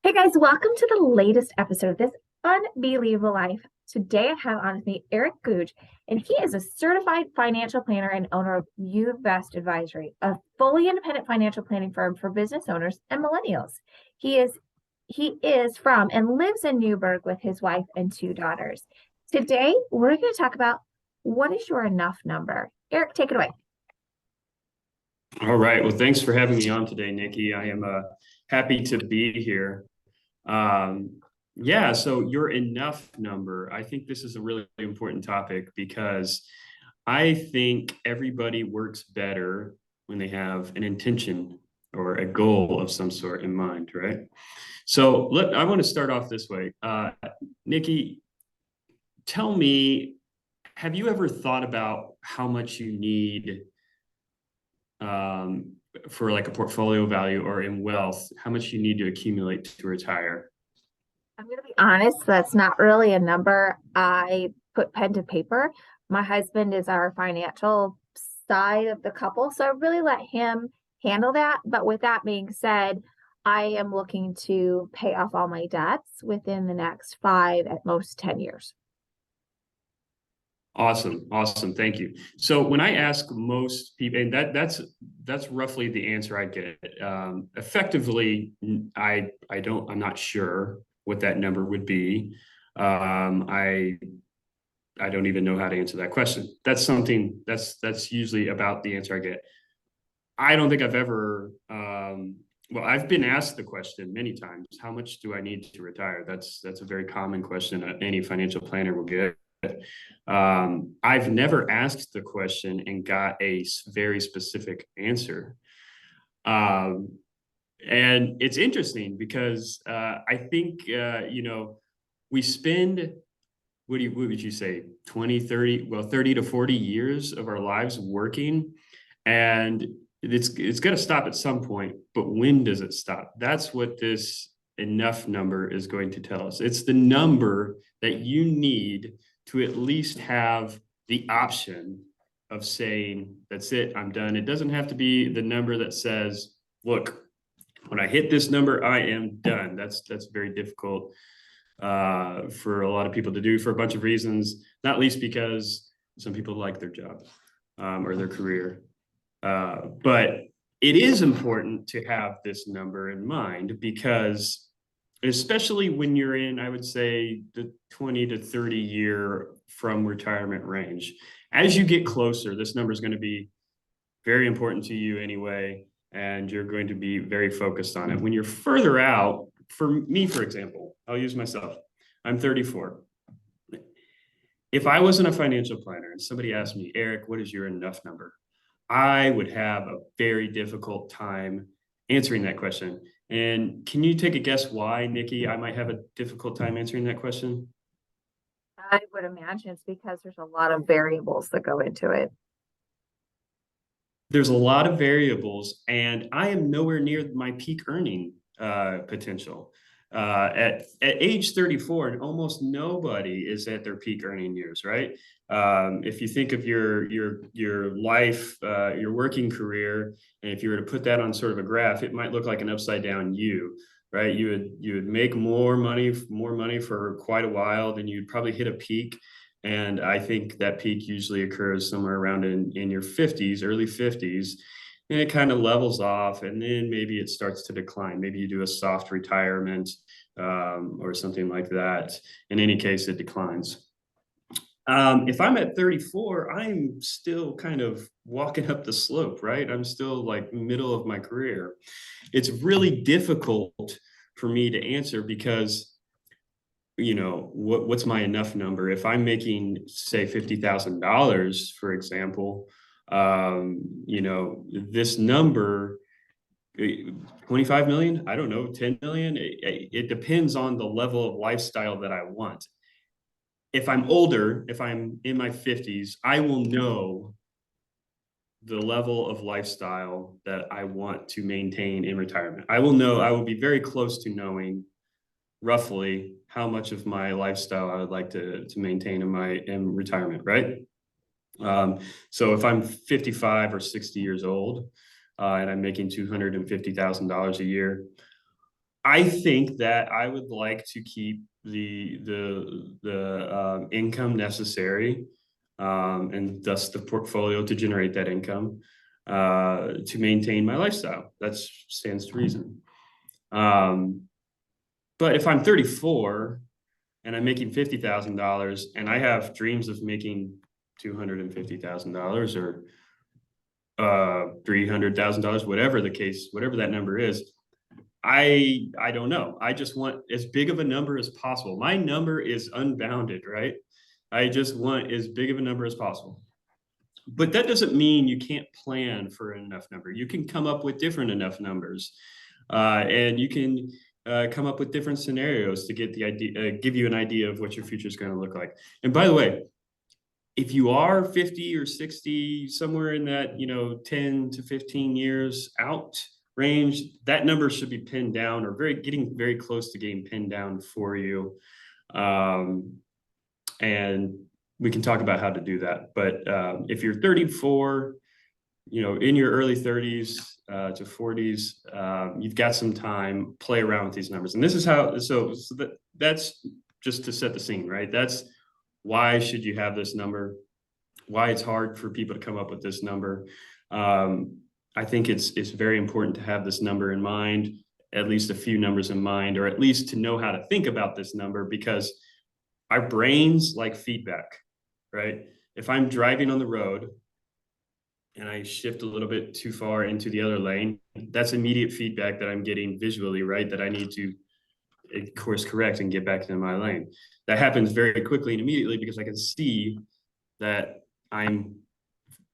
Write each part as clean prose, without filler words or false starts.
Hey guys, welcome to the latest episode of this UnBee-lievable Life. Today I have on with me Erik Goodge, and he is a certified financial planner and owner of uVest Advisory, a fully independent financial planning firm for business owners and millennials. He is from and lives in Newburgh with his wife and two daughters. Today we're going to talk about what is your enough number. Erik, take it away. All right. Well, thanks for having me on today, Nikki. I am happy to be here. Yeah, so your enough number, I think this is a really important topic because I think everybody works better when they have an intention or a goal of some sort in mind, right? So I want to start off this way. Nikki, tell me, have you ever thought about how much you need um, for like a portfolio value or in wealth, how much you need to accumulate to retire? I'm going to be honest, that's not really a number I put pen to paper. My husband is our financial side of the couple, so I really let him handle that. But with that being said, I am looking to pay off all my debts within the next 5, at most 10 years. Awesome, awesome. Thank you. So when I ask most people, and that's roughly the answer I get. Effectively, I'm not sure what that number would be. Um, I I don't even know how to answer that question. That's usually about the answer I get. I don't think I've ever well, I've been asked the question many times, how much do I need to retire? That's a very common question that any financial planner will get. I've never asked the question and got a very specific answer. Um, and it's interesting because I think we spend what would you say 20, 30, well 30 to 40 years of our lives working, and it's going to stop at some point, but when does it stop? That's what this enough number is going to tell us. It's the number that you need to at least have the option of saying, that's it, I'm done. It doesn't have to be the number that says, look, when I hit this number, I am done. That's very difficult for a lot of people to do for a bunch of reasons, not least because some people like their job or their career. But it is important to have this number in mind because, especially when you're in, I would say, the 20 to 30 year from retirement range, as you get closer, this number is going to be very important to you anyway, and you're going to be very focused on it. When you're further out, for me, for example, I'll use myself. I'm 34. If I wasn't a financial planner and somebody asked me, Erik, what is your enough number? I would have a very difficult time answering that question. And can you take a guess why, Nikki, I might have a difficult time answering that question? I would imagine it's because there's a lot of variables that go into it. There's a lot of variables, and I am nowhere near my peak earning potential. At age 34, and almost nobody is at their peak earning years, right? If you think of your life, your working career, and if you were to put that on sort of a graph, it might look like an upside down U, right? You would make more money for quite a while, then you'd probably hit a peak. And I think that peak usually occurs somewhere around in your 50s, early 50s, and it kind of levels off, and then maybe it starts to decline. Maybe you do a soft retirement or something like that. In any case, it declines. If I'm at 34, I'm still kind of walking up the slope, right? I'm still like middle of my career. It's really difficult for me to answer because what's my enough number? If I'm making, say, $50,000, for example, this number, 25 million, I don't know, 10 million. It depends on the level of lifestyle that I want. If I'm older, if I'm in my 50s, I will know the level of lifestyle that I want to maintain in retirement. I will be very close to knowing roughly how much of my lifestyle I would like to maintain in retirement, right? So if I'm 55 or 60 years old and I'm making $250,000 a year, I think that I would like to keep the income necessary, and thus the portfolio to generate that income, to maintain my lifestyle. That stands to reason. But if I'm 34 and I'm making $50,000 and I have dreams of making $250,000 or $300,000, whatever the case, whatever that number is, I don't know. I just want as big of a number as possible. My number is unbounded, right? I just want as big of a number as possible. But that doesn't mean you can't plan for enough number. You can come up with different enough numbers, and you can come up with different scenarios to get the idea, give you an idea of what your future is going to look like. And by the way, if you are 50 or 60, somewhere in that, 10 to 15 years out range, that number should be pinned down or getting very close to getting pinned down for you. And we can talk about how to do that. But if you're 34, in your early 30s to 40s, you've got some time, play around with these numbers. And this is how, that's just to set the scene, right? That's why should you have this number, why it's hard for people to come up with this number. I think it's very important to have this number in mind, at least a few numbers in mind, or at least to know how to think about this number, because our brains like feedback, right? If I'm driving on the road and I shift a little bit too far into the other lane, that's immediate feedback that I'm getting visually, right? That I need to course correct and get back into my lane. That happens very quickly and immediately because I can see that I'm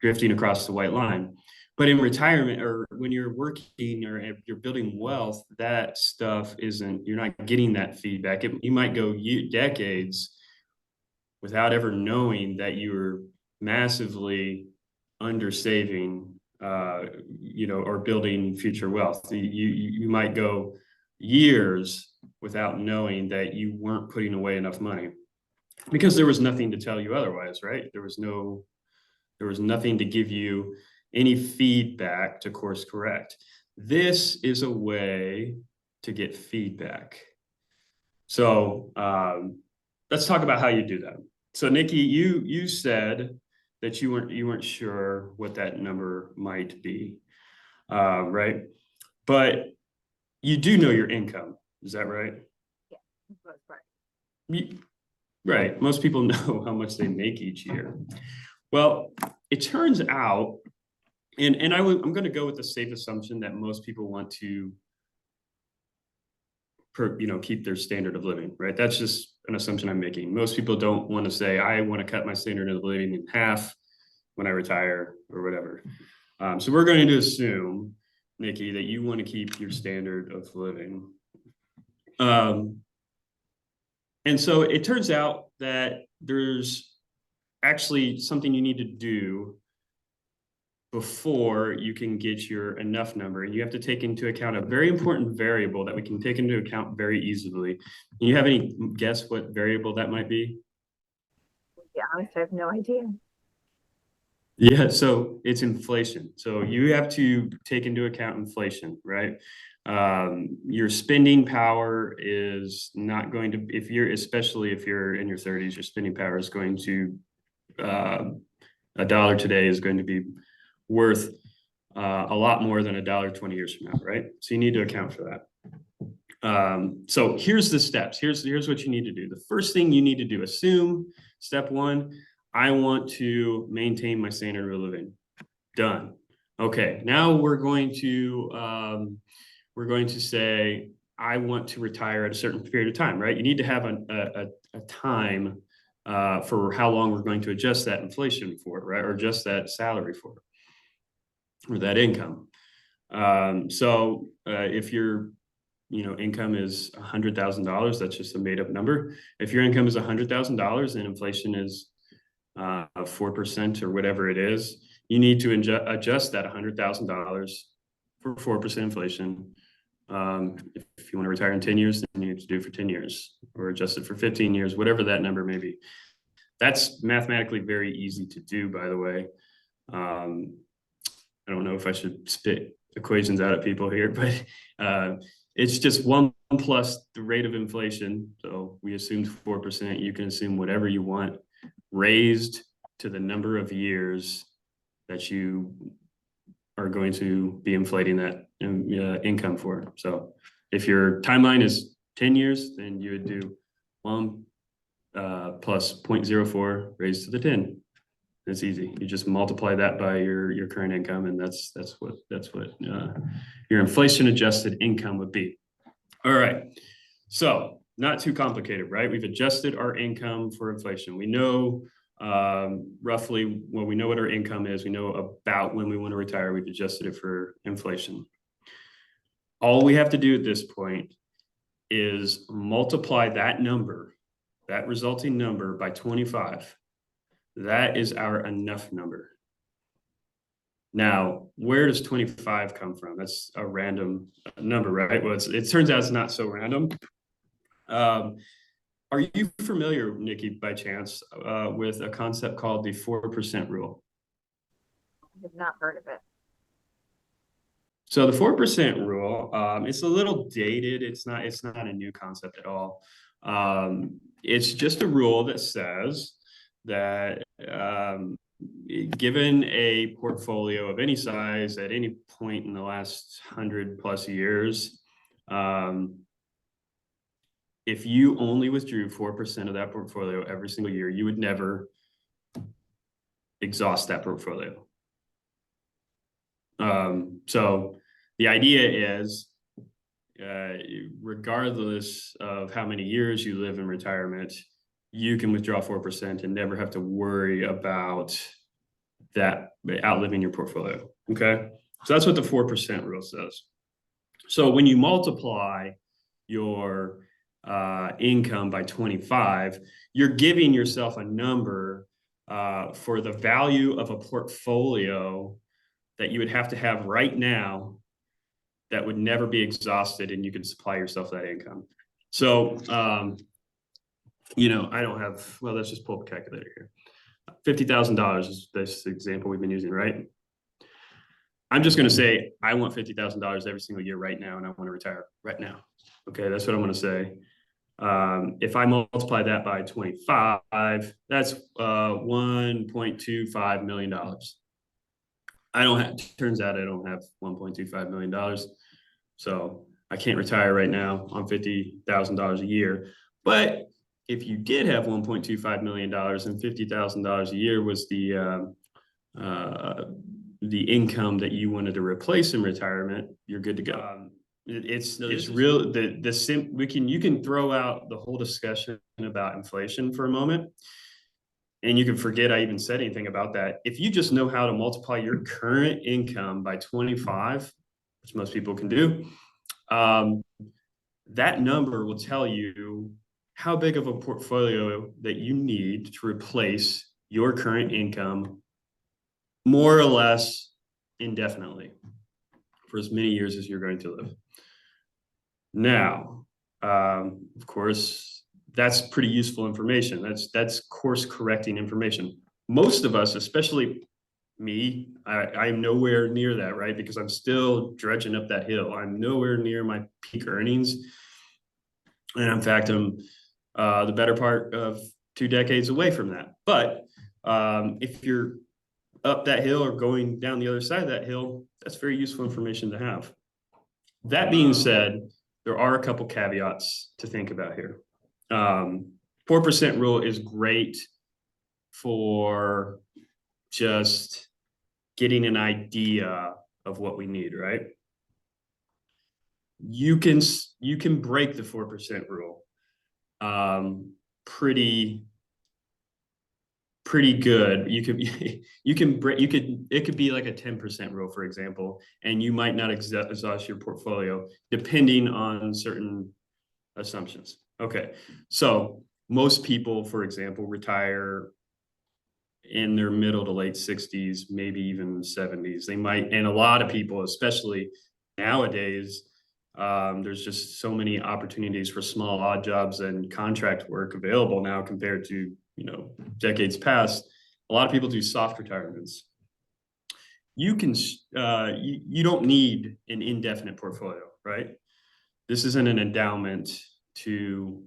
drifting across the white line. But in retirement, or when you're working or you're building wealth, that stuff you're not getting that feedback. You might go decades without ever knowing that you were massively undersaving, or building future wealth. You might go years without knowing that you weren't putting away enough money because there was nothing to tell you otherwise, right? There was nothing to give you any feedback to course correct. This is a way to get feedback. So let's talk about how you do that. So Nikki, you said that you weren't sure what that number might be, right? But you do know your income, is that right? Yeah, that's right. Right. Most people know how much they make each year. Well, it turns out, and I'm going to go with the safe assumption that most people want to, keep their standard of living, right? That's just an assumption I'm making. Most people don't want to say, I want to cut my standard of living in half when I retire or whatever. So we're going to assume, Nikki, that you want to keep your standard of living. And so it turns out that there's actually something you need to do before you can get your enough number. And you have to take into account a very important variable that we can take into account very easily. Do you have any guess what variable that might be? Yeah, honestly, I have no idea. Yeah, so it's inflation. So you have to take into account inflation, right? Your spending power is not going to, especially if you're in your 30s, your spending power is going to, a dollar today is going to be worth a lot more than a dollar 20 years from now, right? So you need to account for that. So here's the steps. Here's what you need to do. The first thing you need to do, assume step one, I want to maintain my standard of living. Done. Okay, now we're going to say I want to retire at a certain period of time, right? You need to have a time for how long we're going to adjust that inflation for, right? Or adjust that salary for, or that income. So if your income is $100,000, that's just a made up number. If your income is $100,000 and inflation is 4% or whatever it is, you need to adjust that $100,000 for 4% inflation. If you want to retire in 10 years, then you need to do it for 10 years or adjust it for 15 years, whatever that number may be. That's mathematically very easy to do, by the way. I don't know if I should spit equations out at people here, but It's just 1 plus the rate of inflation. So we assumed 4%. You can assume whatever you want, raised to the number of years that you are going to be inflating that income for. So if your timeline is 10 years, then you would do 1 plus 0.04 raised to the 10. It's easy. You just multiply that by your current income, and that's what your inflation adjusted income would be. All right. So not too complicated, right? We've adjusted our income for inflation. We know roughly, well, we know what our income is. We know about when we want to retire. We've adjusted it for inflation. All we have to do at this point is multiply that number, that resulting number, by 25. That is our enough number. Now, where does 25 come from? That's a random number, right? Well, it turns out it's not so random. Are you familiar, Nikki, by chance, with a concept called the 4% rule? I have not heard of it. So the 4% rule, it's a little dated. It's not a new concept at all. It's just a rule that says that given a portfolio of any size at any point in the last 100+ years, if you only withdrew 4% of that portfolio every single year, you would never exhaust that portfolio. So the idea is, regardless of how many years you live in retirement, you can withdraw 4% and never have to worry about that outliving your portfolio. Okay. So that's what the 4% rule says. So when you multiply your income by 25, you're giving yourself a number for the value of a portfolio that you would have to have right now that would never be exhausted, and you can supply yourself that income. So, I don't have, well, let's just pull up a calculator here. $50,000 is this example we've been using, right? I'm just going to say, I want $50,000 every single year right now, and I want to retire right now. Okay, that's what I'm going to say. If I multiply that by 25, that's $1.25 million. Turns out I don't have $1.25 million. So I can't retire right now on $50,000 a year. But if you did have $1.25 million and $50,000 a year was the income that you wanted to replace in retirement, you're good to go. It's real. You can throw out the whole discussion about inflation for a moment, and you can forget I even said anything about that. If you just know how to multiply your current income by 25, which most people can do, that number will tell you how big of a portfolio that you need to replace your current income more or less indefinitely for as many years as you're going to live. Now, of course, that's pretty useful information. That's course correcting information. Most of us, especially me, I'm nowhere near that, right? Because I'm still dredging up that hill. I'm nowhere near my peak earnings. And in fact, I'm the better part of 2 decades away from that. But if you're up that hill or going down the other side of that hill, that's very useful information to have. That being said, there are a couple caveats to think about here. 4% rule is great for just getting an idea of what we need, right? You can break the 4% rule pretty good. It could be like a 10% rule, for example, and you might not exhaust your portfolio depending on certain assumptions. Okay, so most people, for example, retire in their middle to late 60s, maybe even 70s. They might, and a lot of people, especially nowadays, there's just so many opportunities for small odd jobs and contract work available now compared to decades past. A lot of people do soft retirements. You don't need an indefinite portfolio, right? this isn't an endowment to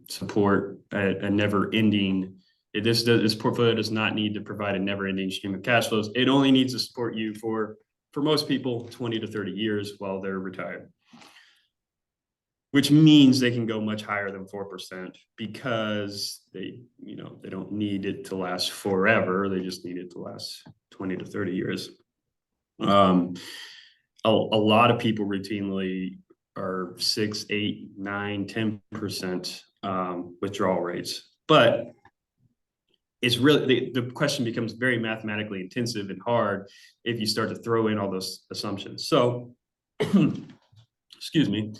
support a never-ending. This portfolio does not need to provide a never-ending stream of cash flows. It only needs to support you for most people 20 to 30 years while they're retired, which means they can go much higher than 4% because they don't need it to last forever. They just need it to last 20 to 30 years. A lot of people routinely are 6, 8, 9, 10% withdrawal rates, but it's really the question becomes very mathematically intensive and hard if you start to throw in all those assumptions. So, excuse me,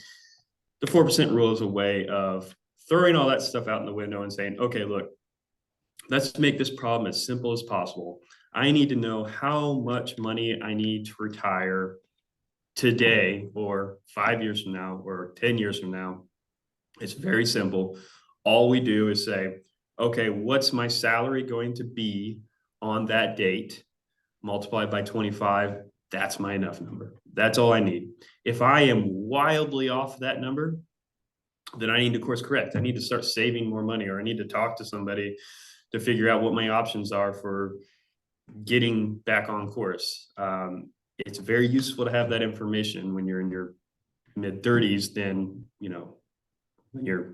the 4% rule is a way of throwing all that stuff out in the window and saying, okay, look, let's make this problem as simple as possible. I need to know how much money I need to retire today or 5 years from now or 10 years from now. It's very simple. All we do is say, okay, what's my salary going to be on that date? Multiplied by 25, that's my enough number. That's all I need. If I am wildly off that number, then I need to course correct. I need to start saving more money, or I need to talk to somebody to figure out what my options are for getting back on course. It's very useful to have that information when you're in your mid 30s than, when you're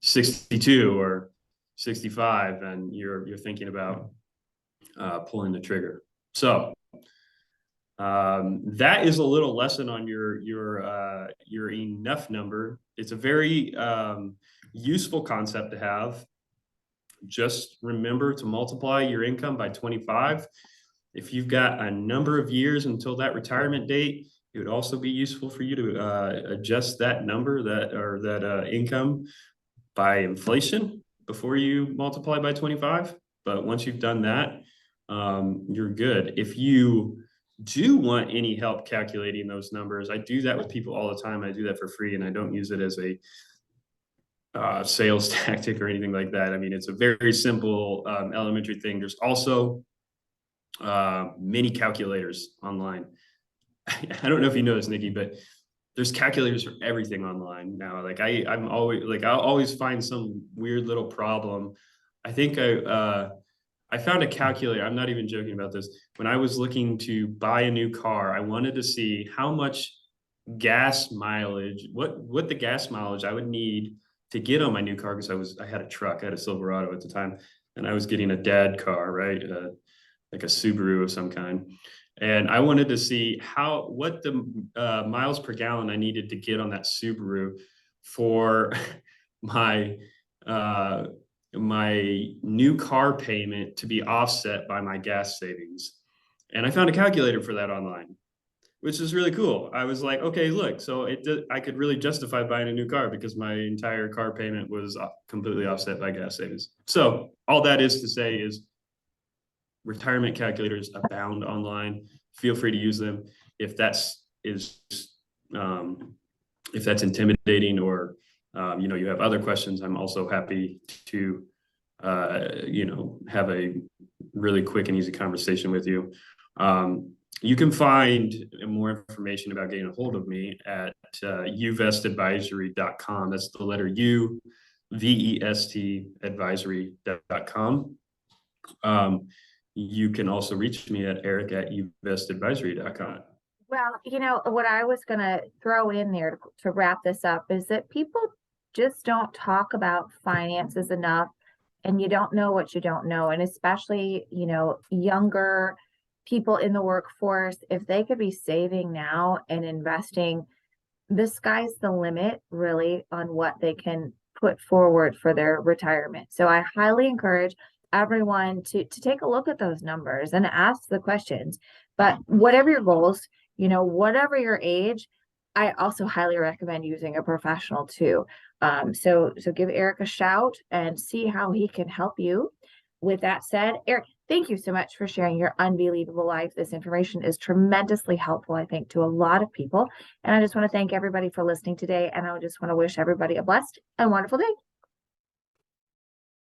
62 or 65 and you're thinking about pulling the trigger. So that is a little lesson on your enough number. It's a very useful concept to have. Just remember to multiply your income by 25. If you've got a number of years until that retirement date, it would also be useful for you to adjust that number, that income, by inflation before you multiply by 25. But once you've done that, you're good. If you do want any help calculating those numbers, I do that with people all the time. I do that for free, and I don't use it as a sales tactic or anything like that. I mean, it's a very simple elementary thing. There's also many calculators online. I don't know if you know this, Nikki, but there's calculators for everything online now. Like I'll always find some weird little problem. I think I found a calculator. I'm not even joking about this. When I was looking to buy a new car, I wanted to see how much gas mileage, what the gas mileage I would need to get on my new car, because I had a truck. I had a Silverado at the time, and I was getting a dad car, right? Like a Subaru of some kind. And I wanted to see what the miles per gallon I needed to get on that Subaru for my new car payment to be offset by my gas savings. And I found a calculator for that online, which is really cool. I was like, okay, look, so I could really justify buying a new car because my entire car payment was completely offset by gas savings. So all that is to say is retirement calculators abound online. Feel free to use them. If that's intimidating, or you have other questions, I'm also happy to have a really quick and easy conversation with you. You can find more information about getting a hold of me at uvestadvisory.com. That's the letter U, VEST advisory.com. You can also reach me at Erik at uvestadvisory.com. Well, what I was going to throw in there to wrap this up is that people just don't talk about finances enough, and you don't know what you don't know. And especially, younger people in the workforce, if they could be saving now and investing, the sky's the limit really on what they can put forward for their retirement. So I highly encourage everyone to take a look at those numbers and ask the questions. But whatever your goals, whatever your age, I also highly recommend using a professional too. So give Erik a shout and see how he can help you. With that said, Erik, thank you so much for sharing your unbelievable life. This information is tremendously helpful, I think, to a lot of people. And I just want to thank everybody for listening today. And I just want to wish everybody a blessed and wonderful day.